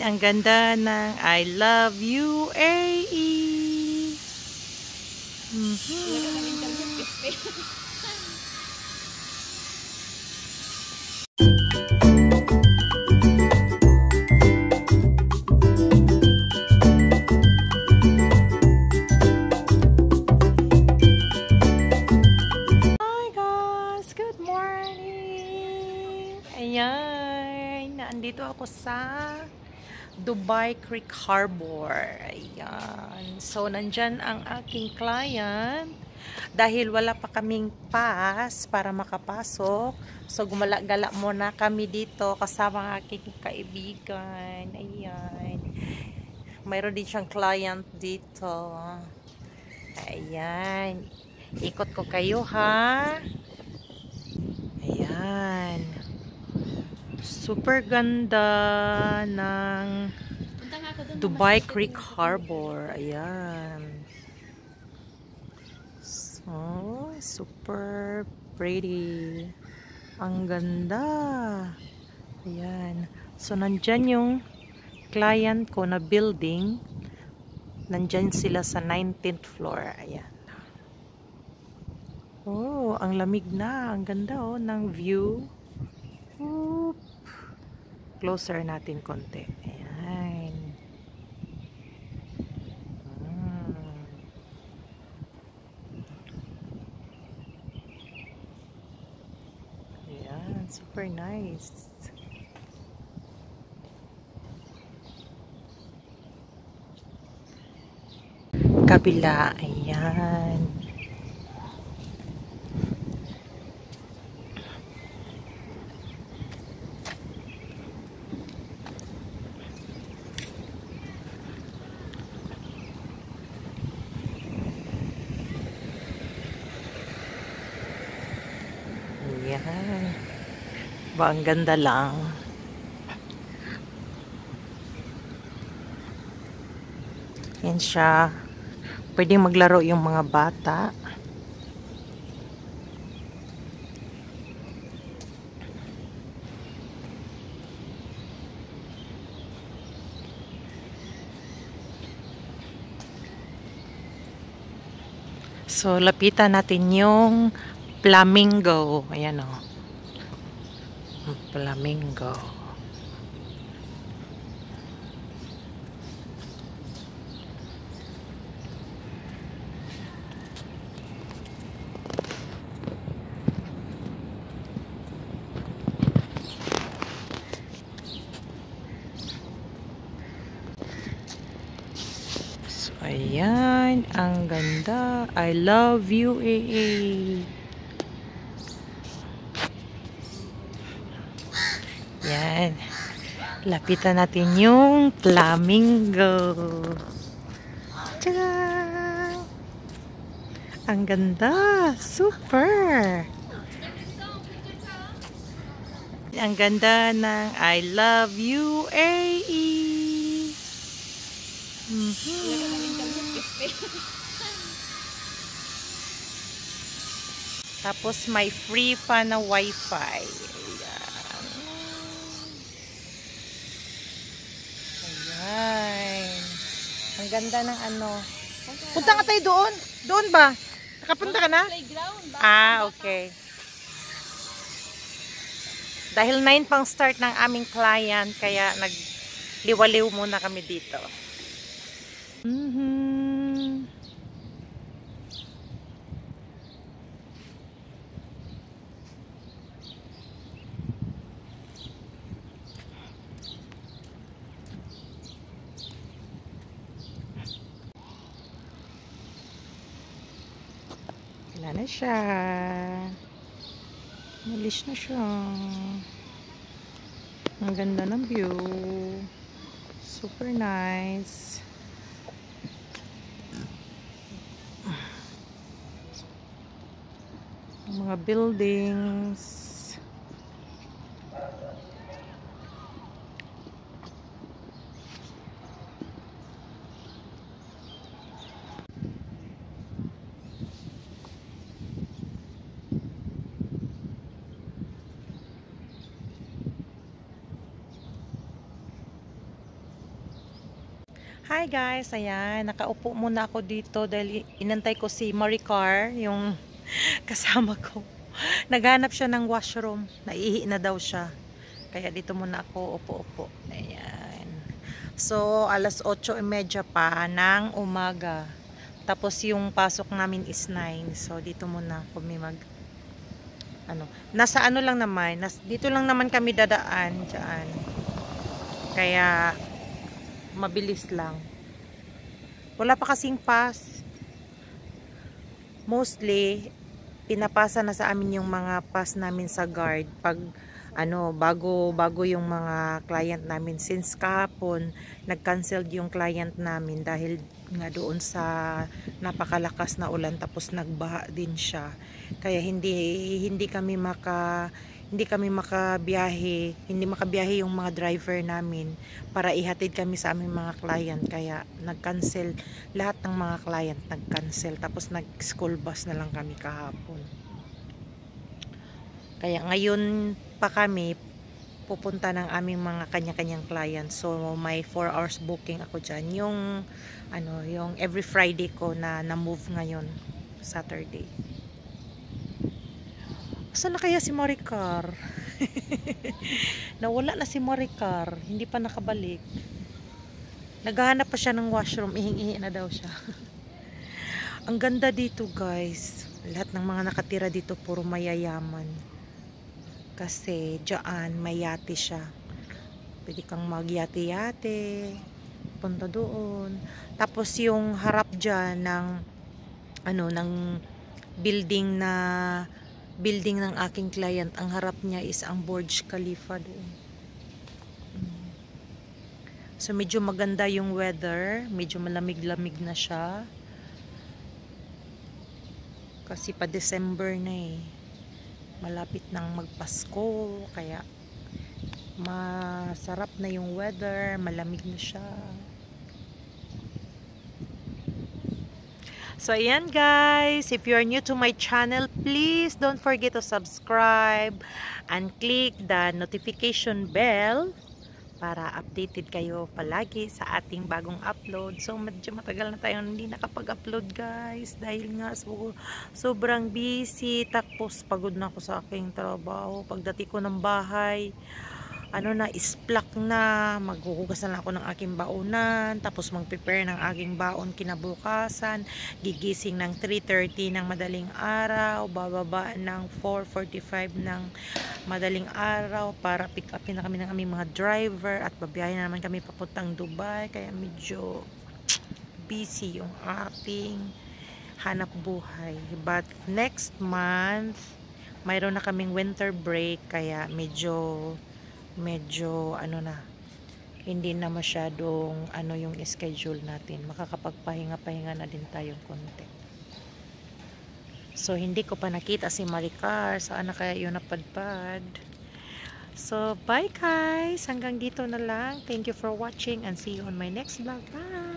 Ang ganda ng I love you, AE. Hi guys, good morning. Ayan, naandito ako sa Dubai Creek Harbor. Ayan. So, nandyan ang aking client. Dahil wala pa kaming pass para makapasok. So, gumala-gala muna kami dito kasama ang aking kaibigan. Ayan. Mayroon din siyang client dito. Ayan. Ikot ko kayo ha. Ayan. Super ganda ng Dubai Creek Harbor. Ayan. So, super pretty. Ang ganda. Ayan. So, nandyan yung client ko na building. Nandyan sila sa 19th floor. Ayan. Oh, ang lamig na. Ang ganda oh ng view. Oop. Closer natin konti. Ayan. Ayan. Super nice. Kabila. Ayan. Ayan. Ba, ang ganda lang. Yan siya. Pwedeng maglaro yung mga bata. So, lapitan natin yung flamingo. Ayan o. Flamingo. So, ayan. Ang ganda. I love you, AA. Yan. Lapitan natin yung flamingo. Tadaan! Ang ganda. Super. Ang ganda ng I love you, AE. Tapos may free pa na wifi. Ayan. Ayan. Ang ganda ng ano. Punta ka tayo doon. Doon ba? Nakapunta ka na? Ah, okay. Dahil 9 pang start ng aming client, kaya nagliwaliw muna kami dito. Wala na siya. Malis na siya. Ang ganda ng view. Super nice. Mga buildings. Hi guys, ayan, nakaupo muna ako dito dahil inantay ko si Maricar, yung kasama ko. Naghanap siya ng washroom, naihi na daw siya. Kaya dito muna ako upo-upo. Ayan. So, alas 8:30 pa ng umaga. Tapos yung pasok namin is 9. So, dito muna kami nasa ano lang naman, dito lang naman kami dadaan dyan. Kaya, mabilis lang. Wala pa kasing pass. Mostly, pinapasa na sa amin yung mga pass namin sa guard pag bago yung mga client namin. Since kahapon, nag-cancel yung client namin dahil nga doon sa napakalakas na ulan, tapos nagbaha din siya. Kaya hindi kami makabiyahe yung mga driver namin para ihatid kami sa aming mga client. Kaya nag-cancel lahat ng mga client, nag-cancel, tapos nag-school bus na lang kami kahapon. Kaya ngayon pa kami pupunta ng aming mga kanya-kanyang client. So may 4 hours booking ako dyan. Yung every Friday ko na move ngayon, Saturday. Saan na kaya si Maricar? Nawala na si Maricar, hindi pa nakabalik. Naghahanap pa siya ng washroom, ihing-ihi na daw siya. Ang ganda dito guys, lahat ng mga nakatira dito puro mayayaman. Kasi dyan may yate siya. Pwede kang magyate-yate, punta doon. Tapos yung harap dyan ng building ng aking client, ang harap niya is ang Burj Khalifa doon. So medyo maganda yung weather, medyo malamig-lamig na siya. Kasi pa December na eh. Malapit nang magpasko, kaya masarap na yung weather, malamig na siya. So ayan guys, if you are new to my channel, please don't forget to subscribe and click the notification bell para updated kayo palagi sa ating bagong upload. So medyo matagal na tayong hindi nakapag-upload guys dahil nga sobrang busy, tapos pagod na ako sa aking trabaho. Pagdating ko ng bahay, isplak na, maghuhugas na ako ng aking baonan, tapos mag-prepare ng aking baon kinabukasan, gigising ng 3:30 ng madaling araw, bababa ng 4:45 ng madaling araw para pick upin na kami ng aming mga driver at babiyahin na naman kami papuntang Dubai. Kaya medyo busy yung ating hanap buhay. But next month, mayroon na kaming winter break, kaya medyo hindi na masyadong yung schedule natin. Makakapagpahinga-pahinga na din tayo konti. So hindi ko pa nakita si Maricar, saan na kaya yun napadpad. So bye guys, hanggang dito na lang. Thank you for watching and see you on my next vlog. Bye.